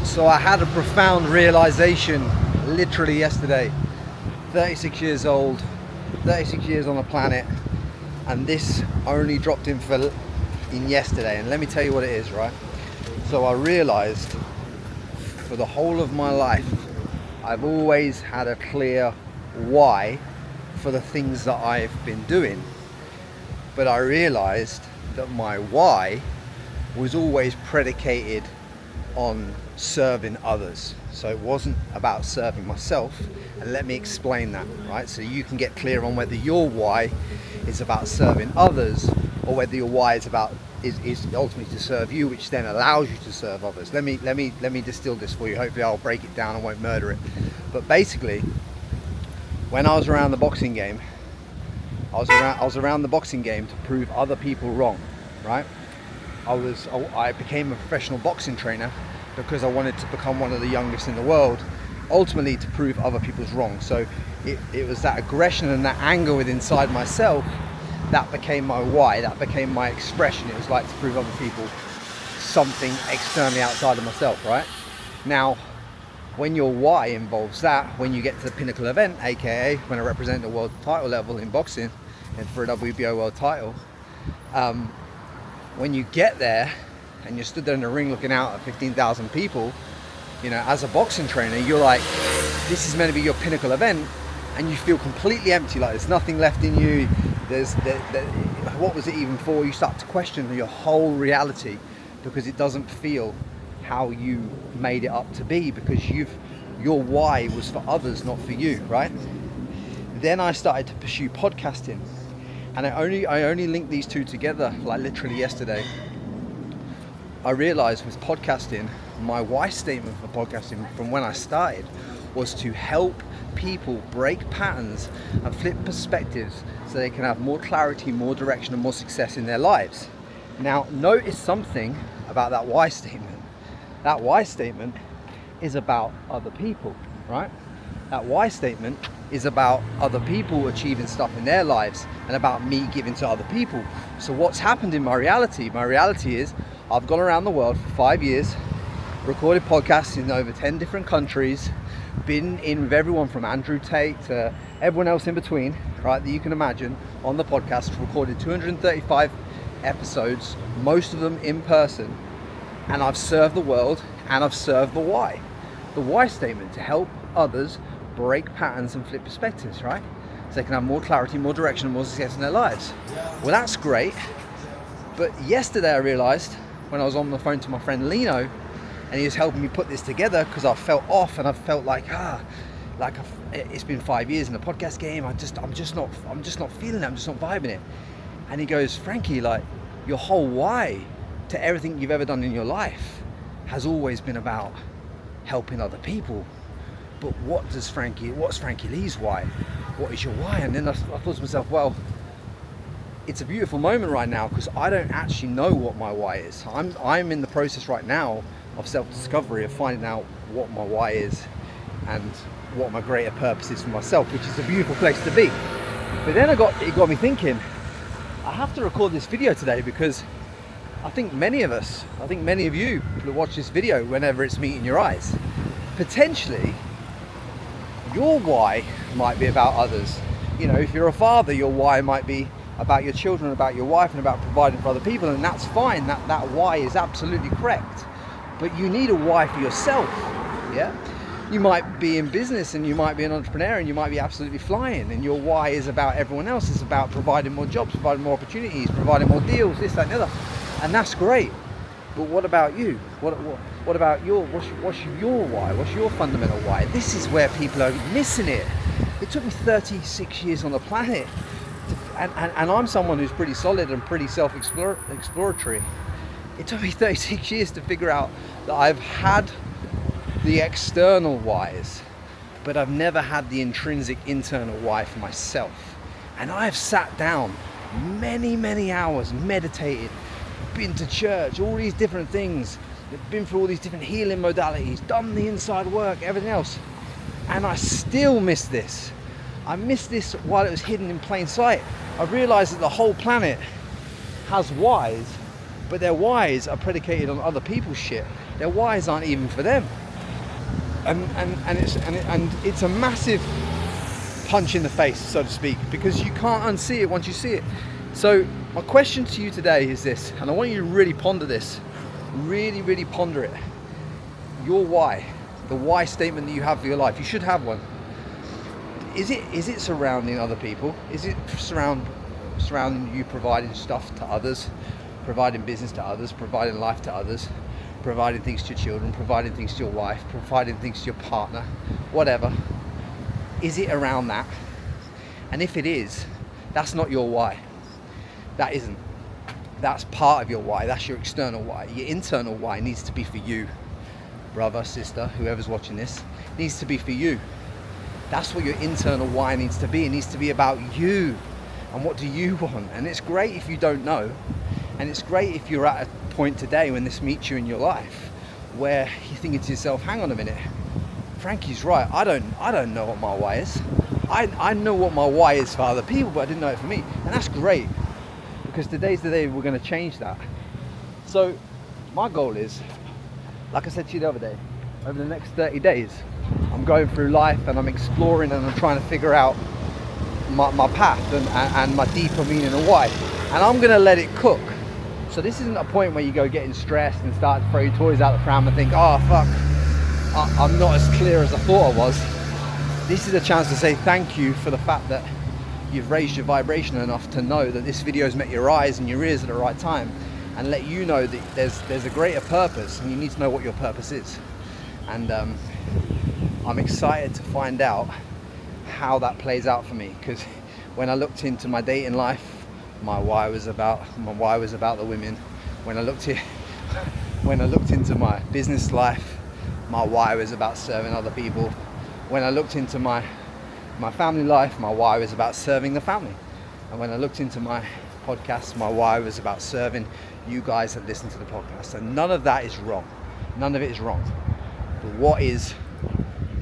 So I had a profound realization literally yesterday. 36 years old, 36 years on the planet, and this only dropped in yesterday. And let me tell you what it is, right? So I realized for the whole of my life, I've always had a clear why for the things that I've been doing. But I realized that my why was always predicated on serving others. So it wasn't about serving myself. And let me explain that, right? So you can get clear on whether your why is about serving others or whether your why is ultimately to serve you, which then allows you to serve others. Let me distill this for you. Hopefully I'll break it down and won't murder it. But basically, when I was around the boxing game, I was around the boxing game to prove other people wrong, right? I became a professional boxing trainer because I wanted to become one of the youngest in the world, ultimately to prove other people's wrong. So it was that aggression and that anger within inside myself that became my why, that became my expression. It was like to prove other people something externally outside of myself, right? Now, when your why involves that, when you get to the pinnacle event, aka when I represent the world title level in boxing and for a WBO world title, when you get there and you're stood there in the ring looking out at 15,000 people, you know, as a boxing trainer, you're like, this is meant to be your pinnacle event, and you feel completely empty, like there's nothing left in you. What was it even for? You start to question your whole reality because it doesn't feel how you made it up to be, because your why was for others, not for you, right? Then I started to pursue podcasting, and I only linked these two together like literally yesterday. I realized with podcasting, my why statement for podcasting from when I started was to help people break patterns and flip perspectives so they can have more clarity, more direction, and more success in their lives. Now, notice something about that why statement. That why statement is about other people, right? That why statement is about other people achieving stuff in their lives and about me giving to other people. So what's happened in my reality? My reality is I've gone around the world for 5 years, recorded podcasts in over 10 different countries, been in with everyone from Andrew Tate to everyone else in between, right, that you can imagine on the podcast, recorded 235 episodes, most of them in person, and I've served the world and I've served the why. The why statement, to help others break patterns and flip perspectives, right? So they can have more clarity, more direction, and more success in their lives. Well, that's great. But yesterday I realized when I was on the phone to my friend Lino, and he was helping me put this together because I felt off and I felt like it's been 5 years in the podcast game. I'm just not feeling it. I'm just not vibing it. And he goes, Frankie, like your whole why to everything you've ever done in your life has always been about helping other people. But what's Frankie Lee's why? What is your why? And then I thought to myself, well, it's a beautiful moment right now because I don't actually know what my why is. I'm in the process right now of self-discovery, of finding out what my why is and what my greater purpose is for myself, which is a beautiful place to be. But then it got me thinking, I have to record this video today because I think many of you will watch this video whenever it's meeting your eyes. Potentially, your why might be about others. You know, if you're a father, your why might be about your children, about your wife, and about providing for other people, and that's fine. That why is absolutely correct. But you need a why for yourself, yeah? You might be in business and you might be an entrepreneur and you might be absolutely flying, and your why is about everyone else. It's about providing more jobs, providing more opportunities, providing more deals, this, that, and the other. And that's great. But what about you? What about what's your why? What's your fundamental why? This is where people are missing it. It took me 36 years on the planet and I'm someone who's pretty solid and pretty self-exploratory. It took me 36 years to figure out that I've had the external whys, but I've never had the intrinsic internal why for myself. And I've sat down many hours, meditated, been to church, all these different things, been through all these different healing modalities, done the inside work, everything else, and I still miss this. I missed this while it was hidden in plain sight. I realized that the whole planet has whys, but their whys are predicated on other people's shit. their whys aren't even for them. And it's a massive punch in the face, so to speak, because you can't unsee it once you see it. So my question to you today is this, and I want you to really ponder this, really ponder it. Your why, the why statement that you have for your life, you should have one. Is it surrounding other people? Is it surrounding you providing stuff to others, providing business to others, providing life to others, providing things to your children, providing things to your wife, providing things to your partner, whatever? Is it around that? And if it is, that's not your why. That isn't. That's part of your why. That's your external why. Your internal why needs to be for you. Brother, sister, whoever's watching this, needs to be for you. That's what your internal why needs to be. It needs to be about you and what do you want. And it's great if you don't know. And it's great if you're at a point today when this meets you in your life where you're thinking to yourself, hang on a minute, Frankie's right. I don't know what my why is. I know what my why is for other people, but I didn't know it for me. And that's great, because today's the day we're going to change that. So my goal is, like I said to you the other day, over the next 30 days, I'm going through life and I'm exploring and I'm trying to figure out my path and my deeper meaning and why. And I'm going to let it cook. So this isn't a point where you go getting stressed and start to throw your toys out the pram and think, oh fuck, I'm not as clear as I thought I was. This is a chance to say thank you for the fact that you've raised your vibration enough to know that this video's met your eyes and your ears at the right time, and let you know that there's a greater purpose, and you need to know what your purpose is. And I'm excited to find out how that plays out for me, because when I looked into my dating life, my why was about the women. When I looked into my business life, my why was about serving other people. When I looked into my family life, my why was about serving the family. And when I looked into my podcast, my why was about serving you guys that listen to the podcast. And none of that is wrong. None of it is wrong. But what is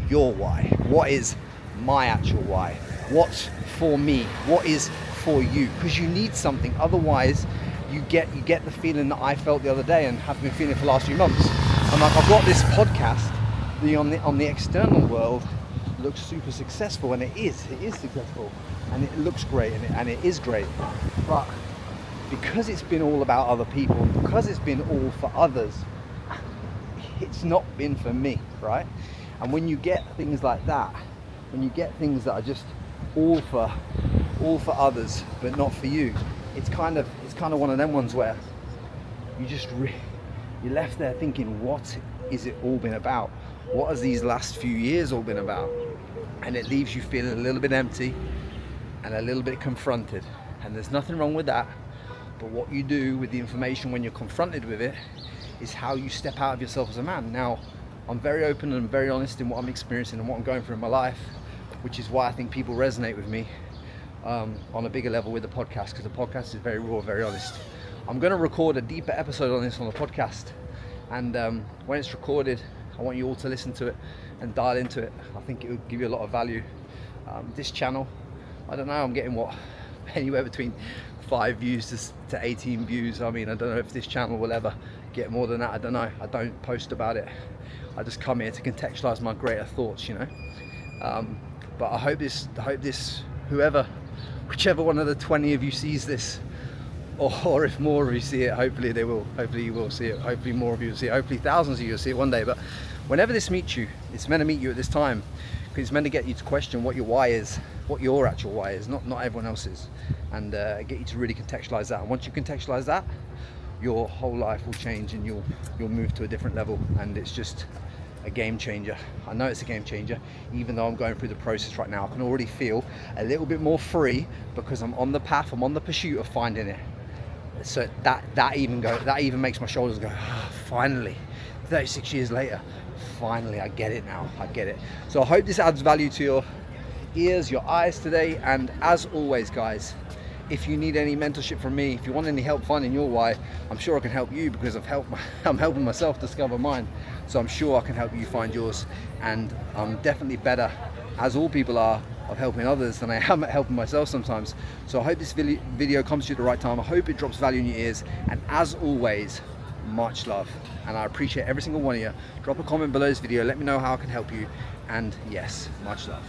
your why? What is my actual why? What's for me? What is for you? Because you need something. Otherwise, you get the feeling that I felt the other day and have been feeling for the last few months. I'm like, I've got this podcast, on the external world looks super successful, and it is successful, and it looks great, and it is great. But because it's been all about other people, and because it's been all for others, it's not been for me, right? And when you get things like that, when you get things that are just all for others but not for you, it's kind of one of them ones where you just you're left there thinking, what is it all been about? What has these last few years all been about? And it leaves you feeling a little bit empty and a little bit confronted. And there's nothing wrong with that. But what you do with the information when you're confronted with it is how you step out of yourself as a man. Now, I'm very open and very honest in what I'm experiencing and what I'm going through in my life, which is why I think people resonate with me on a bigger level with the podcast, because the podcast is very raw, very honest. I'm going to record a deeper episode on this on the podcast, and when it's recorded, I want you all to listen to it and dial into it. I think it will give you a lot of value. This channel, I don't know, I'm getting anywhere between 5 views to 18 views. I mean, I don't know if this channel will ever get more than that. I don't know. I don't post about it. I just come here to contextualize my greater thoughts, you know. But I hope this, whichever one of the 20 of you sees this, or if more of you see it, hopefully they will. Hopefully you will see it. Hopefully more of you will see it. Hopefully thousands of you will see it one day. But whenever this meets you, it's meant to meet you at this time, because it's meant to get you to question what your why is, what your actual why is, not everyone else's, and get you to really contextualize that. And once you contextualize that, your whole life will change, and you'll move to a different level, and it's just a game changer. I know it's a game changer, even though I'm going through the process right now. I can already feel a little bit more free because I'm on the path, I'm on the pursuit of finding it. So that even makes my shoulders go, oh, finally, 36 years later, finally I get it now. I get it. So I hope this adds value to your ears, your eyes today. And as always, guys, if you need any mentorship from me, if you want any help finding your why, I'm sure I can help you, because I'm helping myself discover mine. So I'm sure I can help you find yours. And I'm definitely better, as all people are, of helping others than I am at helping myself sometimes. So I hope this video comes to you at the right time. I hope it drops value in your ears. And as always, much love, and I appreciate every single one of you. Drop a comment below this video, let me know how I can help you, and yes, much love.